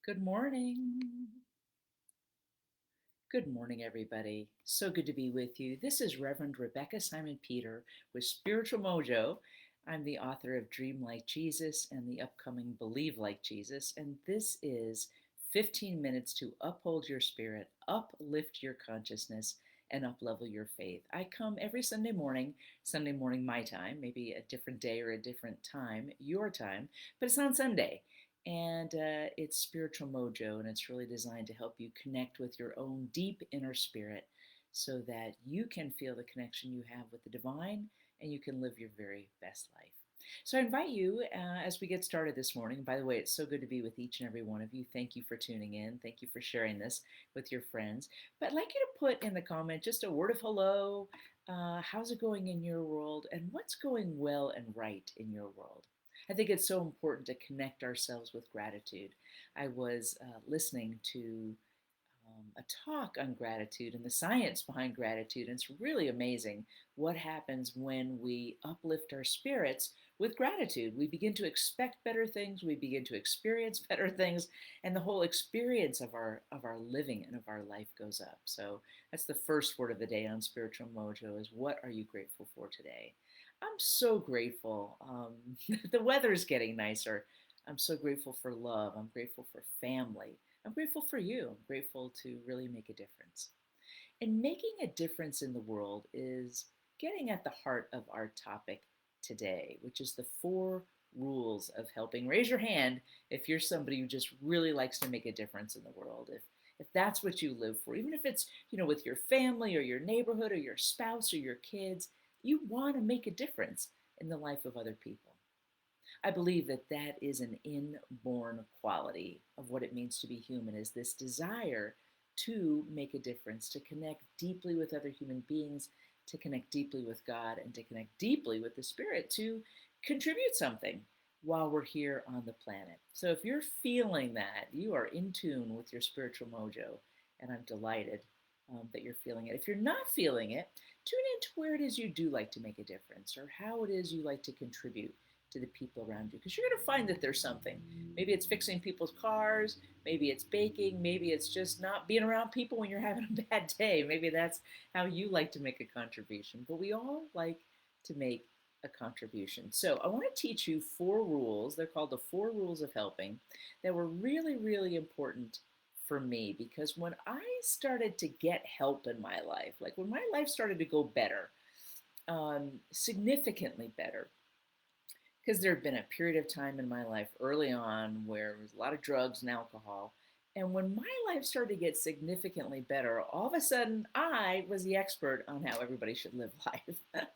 Good morning. Good morning, everybody. So good to be with you. This is Reverend Rebecca Simon Peter with Spiritual Mojo. I'm the author of Dream Like Jesus and the upcoming Believe Like Jesus. And this is 15 minutes to uphold your spirit, uplift your consciousness, and uplevel your faith. I come every Sunday morning my time, maybe a different day or a different time, your time, but it's on Sunday. And it's Spiritual Mojo, and it's really designed to help you connect with your own deep inner spirit so that you can feel the connection you have with the divine and you can live your very best life. So I invite you as we get started this morning. By the way, it's so good to be with each and every one of you. Thank you for tuning in. Thank you for sharing this with your friends. But I'd like you to put in the comment just a word of hello. How's it going in your world? And what's going well and right in your world? I think it's so important to connect ourselves with gratitude. I was listening to a talk on gratitude and the science behind gratitude, and it's really amazing what happens when we uplift our spirits with gratitude. We begin to expect better things, we begin to experience better things, and the whole experience of our living and of our life goes up. So that's the first word of the day on Spiritual Mojo is what are you grateful for today? I'm so grateful. The weather's getting nicer. I'm so grateful for love. I'm grateful for family. I'm grateful for you. I'm grateful to really make a difference. And making a difference in the world is getting at the heart of our topic today, which is the four rules of helping. Raise your hand if you're somebody who just really likes to make a difference in the world. If that's what you live for, even if it's, with your family or your neighborhood or your spouse or your kids, you want to make a difference in the life of other people. I believe that that is an inborn quality of what it means to be human is this desire to make a difference, to connect deeply with other human beings, to connect deeply with God, and to connect deeply with the Spirit to contribute something while we're here on the planet. So if you're feeling that, you are in tune with your spiritual mojo, and I'm delighted that you're feeling it. If you're not feeling it, tune into where it is you do like to make a difference or how it is you like to contribute to the people around you because you're going to find that there's something. Maybe it's fixing people's cars, maybe it's baking, maybe it's just not being around people when you're having a bad day. Maybe that's how you like to make a contribution, but we all like to make a contribution. So I want to teach you four rules. They're called the four rules of helping that were really, really important for me because when I started to get help in my life, like when my life started to go better, significantly better, because there had been a period of time in my life early on where there was a lot of drugs and alcohol. And when my life started to get significantly better, all of a sudden I was the expert on how everybody should live life.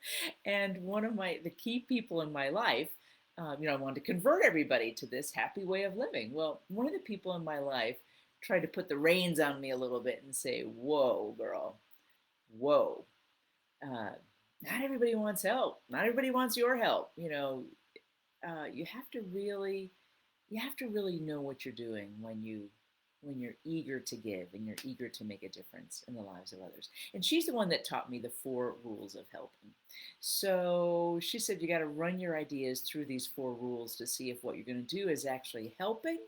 And one of the key people in my life, I wanted to convert everybody to this happy way of living. Well, one of the people in my life tried to put the reins on me a little bit and say, whoa, girl, whoa. Uh, Not everybody wants help. Not everybody wants your help. You have to really know what you're doing when you're eager to give and you're eager to make a difference in the lives of others. And she's the one that taught me the four rules of helping. So she said you got to run your ideas through these four rules to see if what you're going to do is actually helping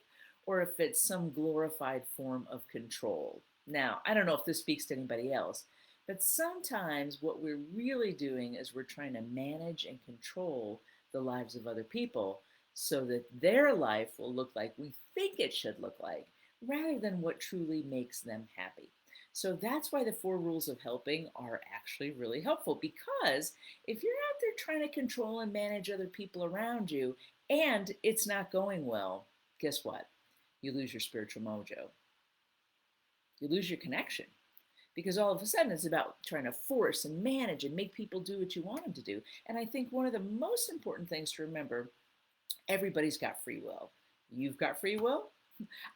or if it's some glorified form of control. Now, I don't know if this speaks to anybody else, but sometimes what we're really doing is we're trying to manage and control the lives of other people so that their life will look like we think it should look like rather than what truly makes them happy. So that's why the four rules of helping are actually really helpful because if you're out there trying to control and manage other people around you and it's not going well, guess what? You lose your spiritual mojo. You lose your connection because all of a sudden it's about trying to force and manage and make people do what you want them to do. And I think one of the most important things to remember, everybody's got free will. You've got free will.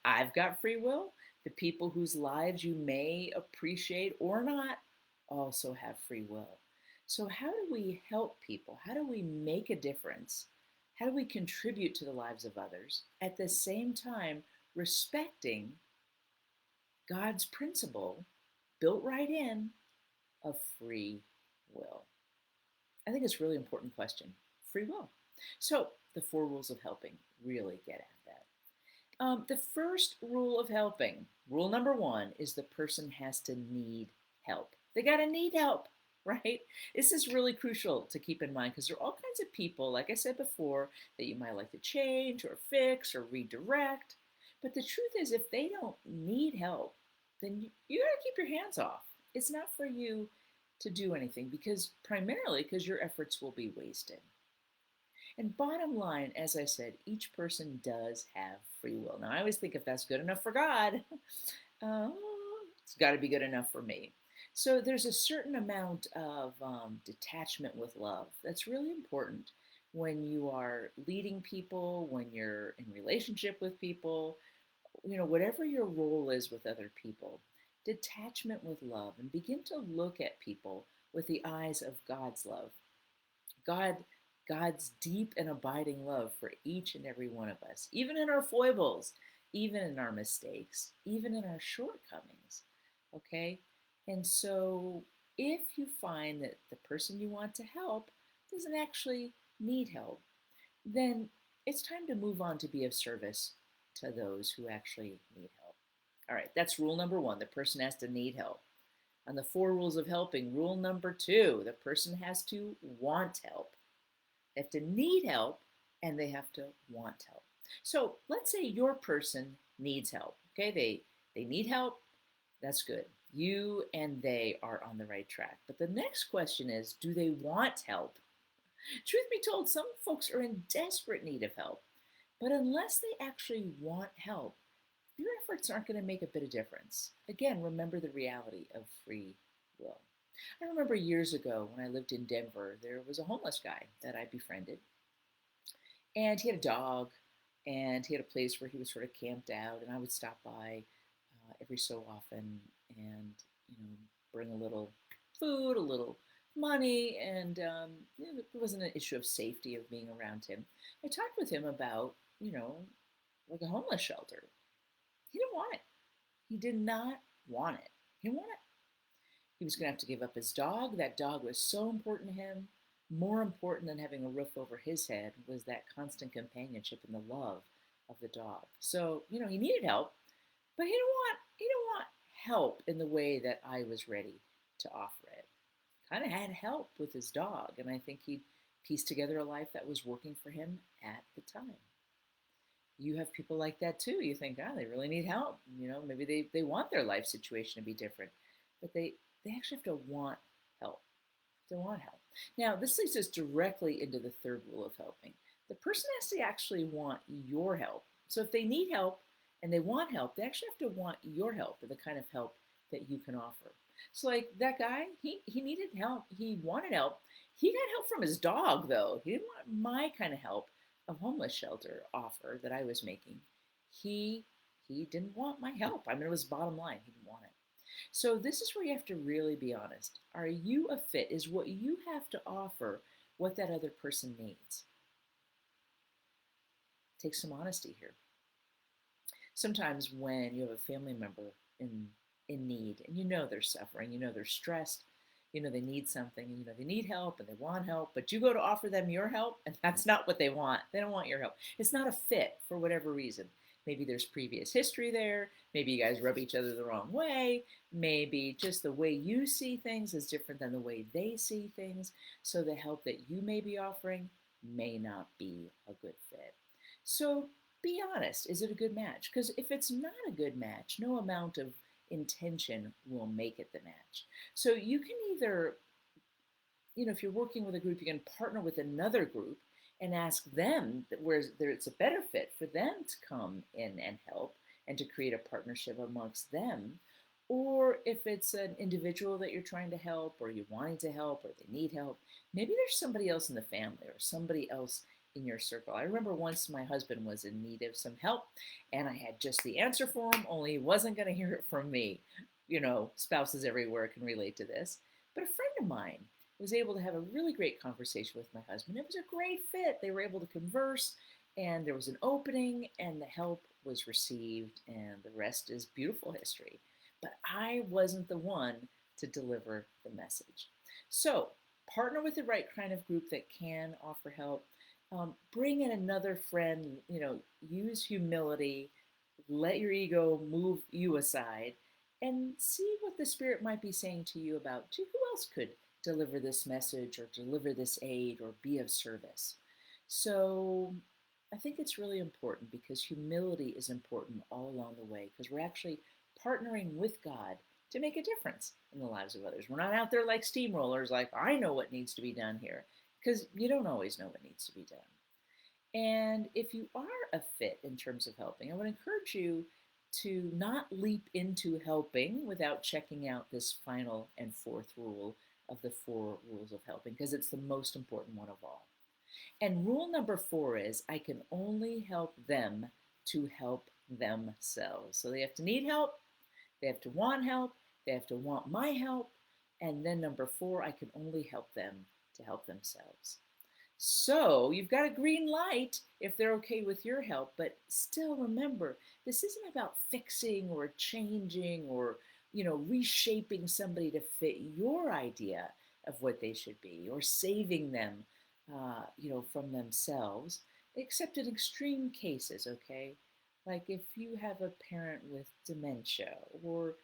I've got free will. The people whose lives you may appreciate or not also have free will. So how do we help people? How do we make a difference? How do we contribute to the lives of others at the same time respecting God's principle built right in of free will? I think it's a really important question. Free will. So the four rules of helping really get at that. The first rule of helping, rule number one, is the person has to need help. They got to need help, right? This is really crucial to keep in mind because there are all kinds of people, like I said before, that you might like to change or fix or redirect. But the truth is, if they don't need help, then you got to keep your hands off. It's not for you to do anything because primarily because your efforts will be wasted. And bottom line, as I said, each person does have free will. Now, I always think if that's good enough for God, uh, it's got to be good enough for me. So there's a certain amount of detachment with love that's really important when you are leading people, when you're in relationship with people, whatever your role is with other people. Detachment with love and begin to look at people with the eyes of God's love. God, God's deep and abiding love for each and every one of us, even in our foibles, even in our mistakes, even in our shortcomings. Okay? And so if you find that the person you want to help doesn't actually need help, then it's time to move on to be of service to those who actually need help. All right, that's rule number one. The person has to need help. On the four rules of helping, rule number two, the person has to want help. They have to need help and they have to want help. So let's say your person needs help. Okay, they need help. That's good. You and they are on the right track. But the next question is, do they want help? Truth be told, some folks are in desperate need of help. But unless they actually want help, your efforts aren't going to make a bit of difference. Again, remember the reality of free will. I remember years ago when I lived in Denver, there was a homeless guy that I befriended. And he had a dog, and he had a place where he was sort of camped out, and I would stop by every so often and, bring a little food, a little money, and there wasn't an issue of safety of being around him. I talked with him about, like a homeless shelter. He didn't want it. He did not want it. He didn't want it. He was going to have to give up his dog. That dog was so important to him. More important than having a roof over his head was that constant companionship and the love of the dog. So, he needed help, but he didn't want help in the way that I was ready to offer it. Kind of had help with his dog, and I think he pieced together a life that was working for him at the time. You have people like that too. You think, they really need help. Maybe they want their life situation to be different, but they actually have to want help. They want help. Now, this leads us directly into the third rule of helping. The person has to actually want your help. So if they need help and they want help, they actually have to want your help or the kind of help that you can offer. So like that guy, he needed help. He wanted help. He got help from his dog though. He didn't want my kind of help of homeless shelter offer that I was making. He he didn't want my help. I mean, it was bottom line. He didn't want it. So this is where you have to really be honest. Are you a fit? Is what you have to offer what that other person needs? Take some honesty here. Sometimes when you have a family member in need and they're suffering, they're stressed, they need something, and they need help and they want help, but you go to offer them your help and that's not what they want. They don't want your help. It's not a fit for whatever reason. Maybe there's previous history there. Maybe you guys rub each other the wrong way. Maybe just the way you see things is different than the way they see things. So the help that you may be offering may not be a good fit. So be honest. Is it a good match? Because if it's not a good match, no amount of intention will make it the match. So you can either, if you're working with a group, you can partner with another group and ask them where it's a better fit for them to come in and help and to create a partnership amongst them. Or if it's an individual that you're trying to help or you're wanting to help or they need help, maybe there's somebody else in the family or somebody else in your circle. I remember once my husband was in need of some help and I had just the answer for him, only he wasn't going to hear it from me. Spouses everywhere can relate to this. But a friend of mine was able to have a really great conversation with my husband. It was a great fit. They were able to converse and there was an opening and the help was received and the rest is beautiful history. But I wasn't the one to deliver the message. So partner with the right kind of group that can offer help. Bring in another friend, use humility, Let your ego move you aside and see what the Spirit might be saying to you about, gee, who else could deliver this message or deliver this aid or be of service. So I think it's really important because humility is important all along the way because we're actually partnering with God to make a difference in the lives of others. We're not out there like steamrollers, like, I know what needs to be done here, because you don't always know what needs to be done. And if you are a fit in terms of helping, I would encourage you to not leap into helping without checking out this final and fourth rule of the four rules of helping, because it's the most important one of all. And rule number four is I can only help them to help themselves. So they have to need help, they have to want help, they have to want my help. And then number four, I can only help them to help themselves. So you've got a green light if they're okay with your help, but still remember, this isn't about fixing or changing or, reshaping somebody to fit your idea of what they should be or saving them, from themselves, except in extreme cases, okay? Like if you have a parent with dementia or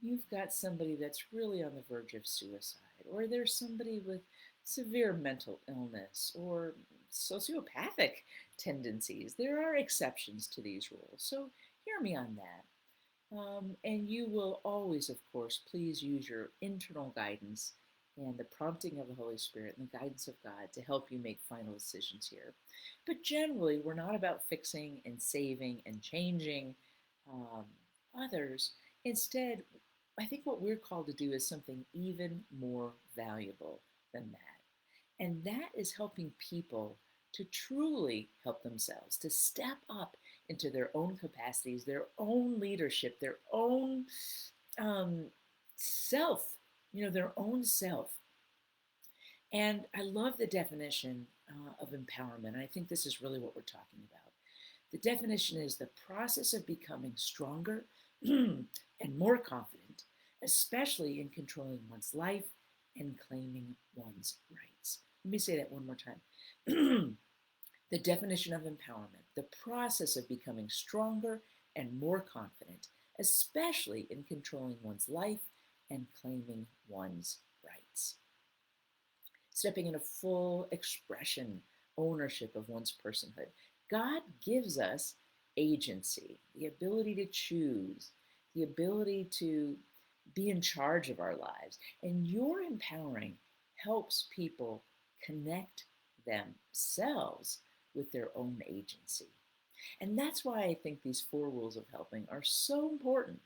you've got somebody that's really on the verge of suicide or there's somebody with severe mental illness or sociopathic tendencies. There are exceptions to these rules, so hear me on that. And you will always, of course, please use your internal guidance and the prompting of the Holy Spirit and the guidance of God to help you make final decisions here. But generally, we're not about fixing and saving and changing um, others. Instead, I think what we're called to do is something even more valuable than that. And that is helping people to truly help themselves, to step up into their own capacities, their own leadership, their own um, self, their own self. And I love the definition of empowerment. And I think this is really what we're talking about. The definition is the process of becoming stronger and more confident, especially in controlling one's life and claiming one's rights. Let me say that one more time. The definition of empowerment, the process of becoming stronger and more confident, especially in controlling one's life and claiming one's rights. Stepping into full expression, ownership of one's personhood. God gives us agency, the ability to choose, the ability to be in charge of our lives. And your empowering helps people connect themselves with their own agency. And that's why I think these four rules of helping are so important,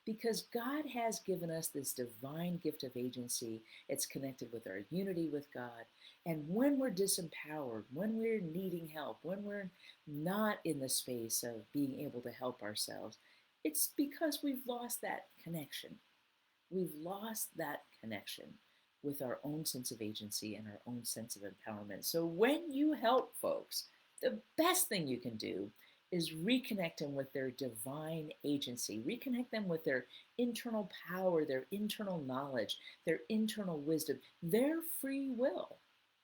because God has given us this divine gift of agency. It's connected with our unity with God. And when we're disempowered, when we're needing help, when we're not in the space of being able to help ourselves, it's because we've lost that connection. We've lost that connection with our own sense of agency and our own sense of empowerment. So when you help folks, the best thing you can do is reconnect them with their divine agency, reconnect them with their internal power, their internal knowledge, their internal wisdom, their free will.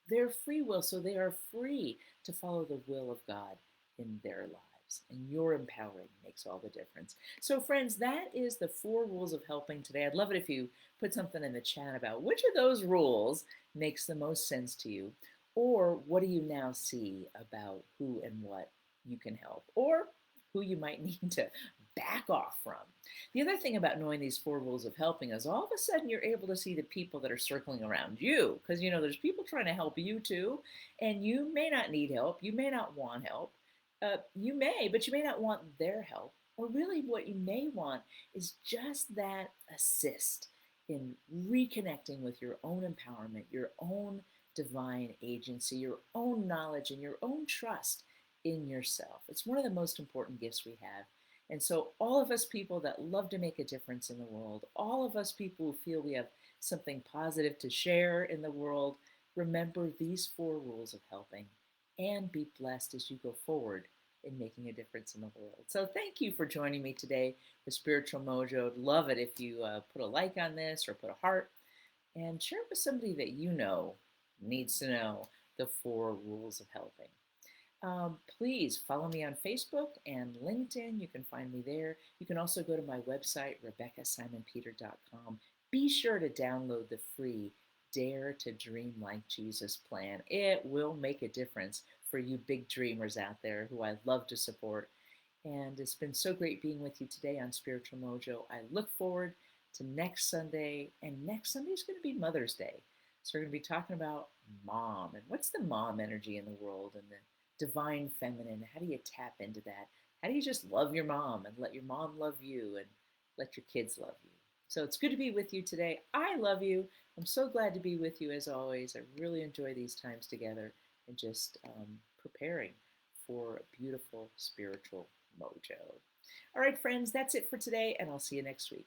Their free will, so they are free to follow the will of God in their lives. And your empowering makes all the difference. So, friends, that is the four rules of helping today. I'd love it if you put something in the chat about which of those rules makes the most sense to you, or what do you now see about who and what you can help, or who you might need to back off from. The other thing about knowing these four rules of helping is all of a sudden you're able to see the people that are circling around you, because there's people trying to help you too, and you may not need help, you may not want help, you may, but you may not want their help. Or really what you may want is just that assist in reconnecting with your own empowerment, your own divine agency, your own knowledge, and your own trust in yourself. It's one of the most important gifts we have. And so all of us people that love to make a difference in the world, all of us people who feel we have something positive to share in the world, remember these four rules of helping and be blessed as you go forward in making a difference in the world. So thank you for joining me today for Spiritual Mojo. I'd love it if you put a like on this or put a heart and share it with somebody that you know needs to know the four rules of helping. Please follow me on Facebook and LinkedIn. You can find me there. You can also go to my website, RebeccaSimonPeter.com. Be sure to download the free Dare to Dream Like Jesus plan. It will make a difference for you big dreamers out there who I love to support. And it's been so great being with you today on Spiritual Mojo. I look forward to next Sunday, and next Sunday is going to be Mother's Day. So we're going to be talking about mom and what's the mom energy in the world and the divine feminine. How do you tap into that? How do you just love your mom and let your mom love you and let your kids love you? So it's good to be with you today. I love you. I'm so glad to be with you as always. I really enjoy these times together and just preparing for a beautiful spiritual mojo. All right, friends, that's it for today, and I'll see you next week.